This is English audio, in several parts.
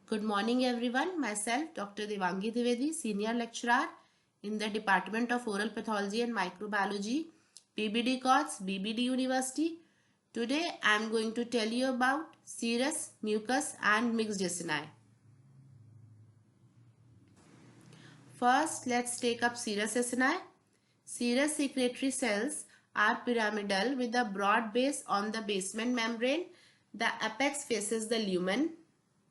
Good morning everyone. Myself Dr. Devangi Dwivedi, Senior Lecturer in the Department of Oral Pathology and Microbiology, BBDCODS, BBD University. Today I am going to tell you about serous, mucus and mixed acini. First, let's take up serous acini. Serous secretory cells are pyramidal with a broad base on the basement membrane. The apex faces the lumen.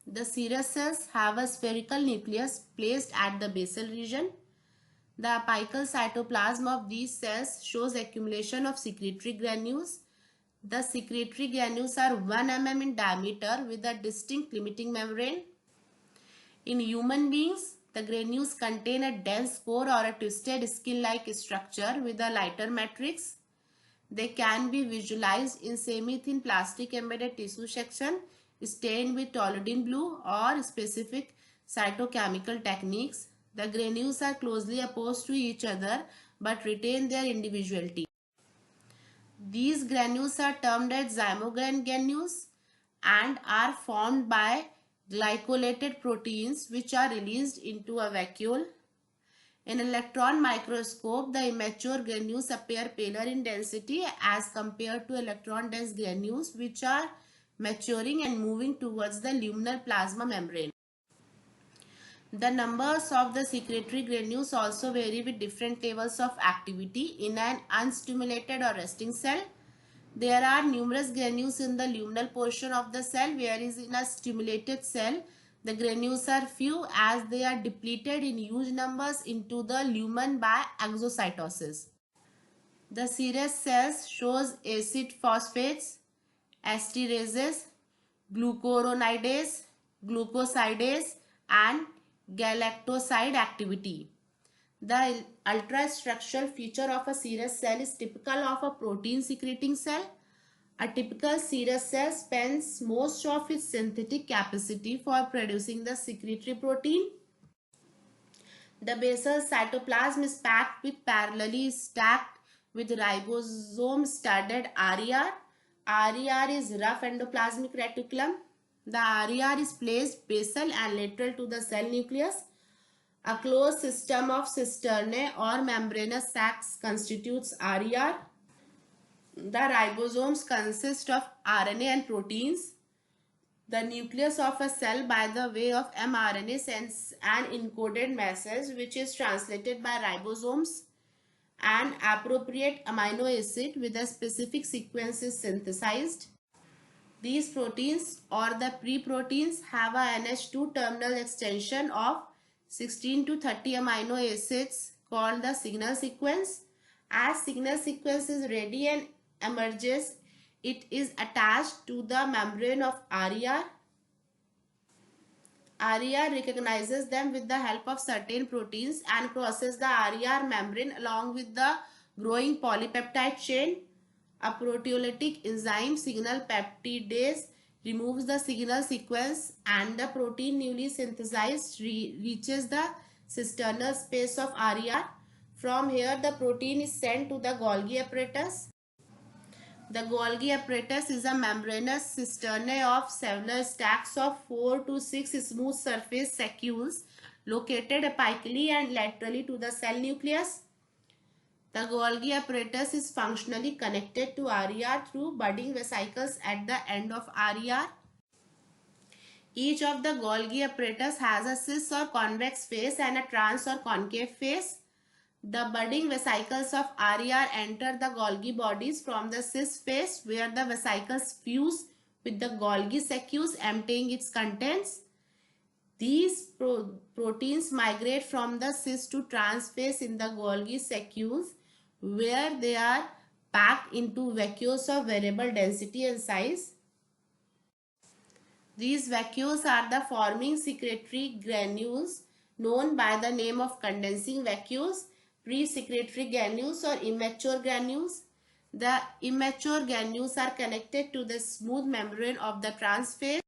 The serous cells have a spherical nucleus placed at the basal region. The apical cytoplasm of these cells shows accumulation of secretory granules. The secretory granules are 1 mm in diameter with a distinct limiting membrane. In human beings, the granules contain a dense core or a twisted skin-like structure with a lighter matrix. They can be visualized in semi-thin plastic embedded tissue section stained with toluidine blue or specific cytochemical techniques. The granules are closely opposed to each other but retain their individuality. These granules are termed as zymogen granules and are formed by glycolated proteins which are released into a vacuole. In electron microscope, the immature granules appear paler in density as compared to electron-dense granules which are maturing and moving towards the luminal plasma membrane. The numbers of the secretory granules also vary with different levels of activity in an unstimulated or resting cell. There are numerous granules in the luminal portion of the cell, whereas in a stimulated cell, the granules are few as they are depleted in huge numbers into the lumen by exocytosis. The serous cells shows acid phosphates, esterases, glucuronidase, glucosidase and galactoside activity. The ultrastructural feature of a serous cell is typical of a protein secreting cell. A typical serous cell spends most of its synthetic capacity for producing the secretory protein. The basal cytoplasm is packed with parallelly stacked with ribosome studded RER. RER is rough endoplasmic reticulum. The RER is placed basal and lateral to the cell nucleus. A closed system of cisternae or membranous sacs constitutes RER. The ribosomes consist of RNA and proteins. The nucleus of a cell by the way of mRNA sends an encoded message which is translated by ribosomes. An appropriate amino acid with a specific sequence is synthesized. These proteins or the pre-proteins have a NH2 terminal extension of 16 to 30 amino acids called the signal sequence. As signal sequence is ready and emerges, it is attached to the membrane of RER. RER recognizes them with the help of certain proteins and crosses the RER membrane along with the growing polypeptide chain. A proteolytic enzyme signal peptidase removes the signal sequence and the protein newly synthesized reaches the cisternal space of RER. From here, the protein is sent to the Golgi apparatus. The Golgi apparatus is a membranous cisternae of several stacks of 4 to 6 smooth surface sacules located apically and laterally to the cell nucleus. The Golgi apparatus is functionally connected to RER through budding vesicles at the end of RER. Each of the Golgi apparatus has a cis or convex face and a trans or concave face. The budding vesicles of RER enter the Golgi bodies from the cis face where the vesicles fuse with the Golgi saccus emptying its contents. These proteins migrate from the cis to trans phase in the Golgi saccus where they are packed into vacuoles of variable density and size. These vacuoles are the forming secretory granules known by the name of condensing vacuoles, pre-secretory granules or immature granules. The immature granules are connected to the smooth membrane of the trans phase.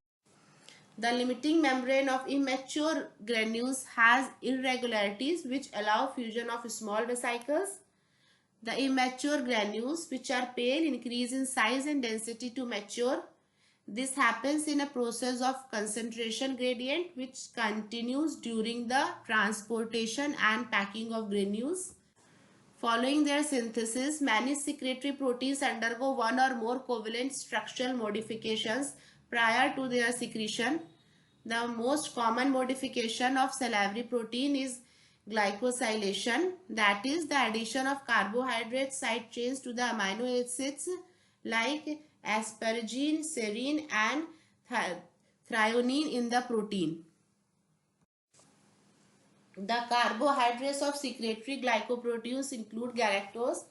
The limiting membrane of immature granules has irregularities which allow fusion of small vesicles. The immature granules, which are pale, increase in size and density to mature. This happens in a process of concentration gradient which continues during the transportation and packing of granules. Following their synthesis, many secretory proteins undergo one or more covalent structural modifications prior to their secretion. The most common modification of salivary protein is glycosylation, that is the addition of carbohydrate side chains to the amino acids like asparagine, serine and threonine in the protein. The carbohydrates of secretory glycoproteins include galactose,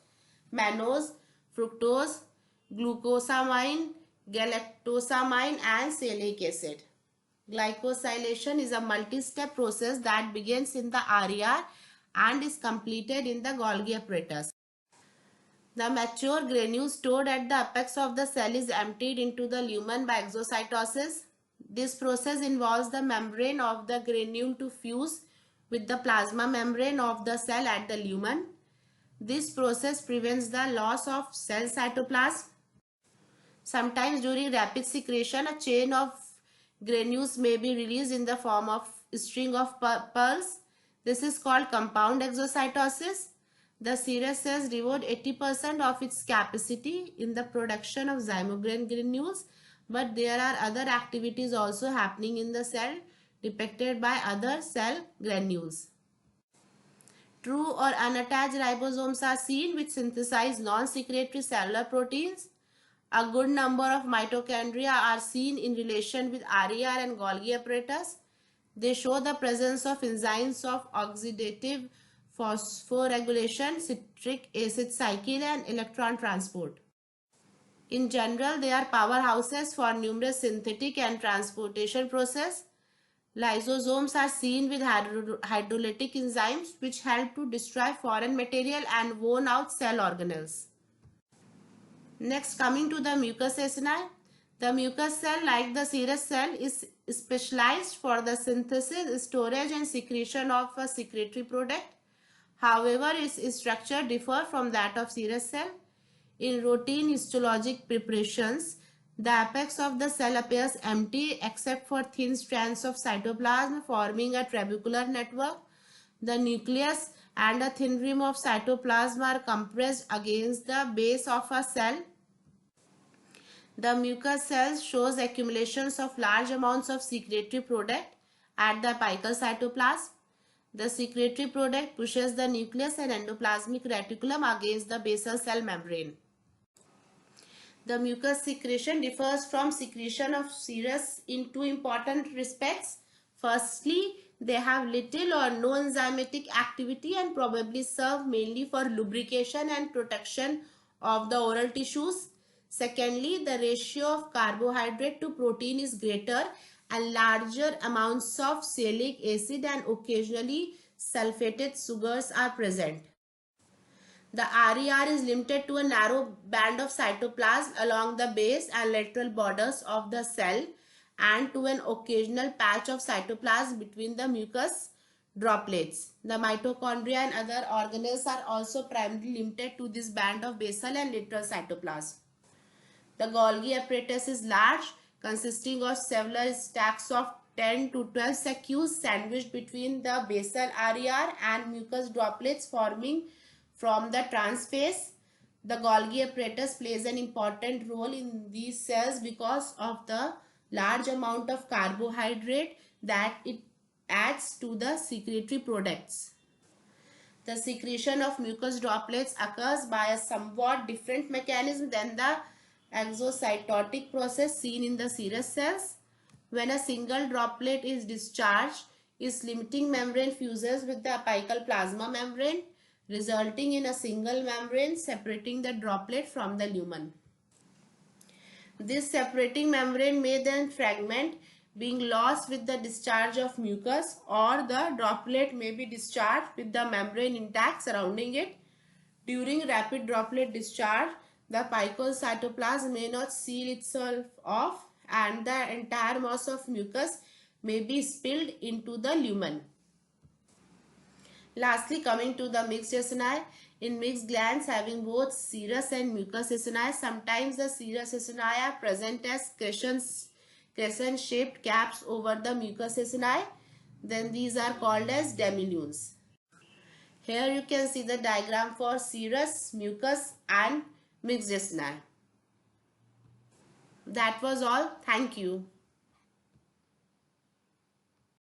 mannose, fructose, glucosamine, galactosamine and salicylic acid. Glycosylation is a multi-step process that begins in the RER and is completed in the Golgi apparatus. The mature granule stored at the apex of the cell is emptied into the lumen by exocytosis. This process involves the membrane of the granule to fuse with the plasma membrane of the cell at the lumen. This process prevents the loss of cell cytoplasm. Sometimes during rapid secretion, a chain of granules may be released in the form of a string of pearls. This is called compound exocytosis. The serous cells devote 80% of its capacity in the production of zymogen granules, but there are other activities also happening in the cell depicted by other cell granules. True or unattached ribosomes are seen which synthesize non-secretory cellular proteins. A good number of mitochondria are seen in relation with RER and Golgi apparatus. They show the presence of enzymes of oxidative phosphorregulation, citric acid cycle and electron transport. In general, they are powerhouses for numerous synthetic and transportation processes. Lysosomes are seen with hydrolytic enzymes which help to destroy foreign material and worn out cell organelles. Next, coming to the mucous acini. The mucous cell, like the serous cell, is specialized for the synthesis, storage and secretion of a secretory product. However, its structure differs from that of serous cell. In routine histologic preparations, the apex of the cell appears empty except for thin strands of cytoplasm forming a trabecular network. The nucleus and a thin rim of cytoplasm are compressed against the base of a cell. The mucous cells shows accumulations of large amounts of secretory product at the apical cytoplasm. The secretory product pushes the nucleus and endoplasmic reticulum against the basal cell membrane. The mucous secretion differs from secretion of serous in two important respects. Firstly, they have little or no enzymatic activity and probably serve mainly for lubrication and protection of the oral tissues. Secondly, the ratio of carbohydrate to protein is greater and larger amounts of salicylic acid and occasionally sulfated sugars are present. The RER is limited to a narrow band of cytoplasm along the base and lateral borders of the cell and to an occasional patch of cytoplasm between the mucous droplets. The mitochondria and other organelles are also primarily limited to this band of basal and lateral cytoplasm. The Golgi apparatus is large, consisting of several stacks of 10 to 12 saccades sandwiched between the basal RER and mucous droplets forming from the transphase. The Golgi apparatus plays an important role in these cells because of the large amount of carbohydrate that it adds to the secretory products. The secretion of mucous droplets occurs by a somewhat different mechanism than the exocytotic process seen in the serous cells. When a single droplet is discharged, its limiting membrane fuses with the apical plasma membrane, resulting in a single membrane separating the droplet from the lumen. This separating membrane may then fragment, being lost with the discharge of mucus, or the droplet may be discharged with the membrane intact surrounding it. During rapid droplet discharge, the apical cytoplasm may not seal itself off and the entire mass of mucus may be spilled into the lumen. Lastly, coming to the mixed acini. In mixed glands having both serous and mucous acini, sometimes the serous acini are present as crescent-shaped caps over the mucous acini. Then these are called as demilunes. Here you can see the diagram for serous, mucous and mixed acini. That was all. Thank you.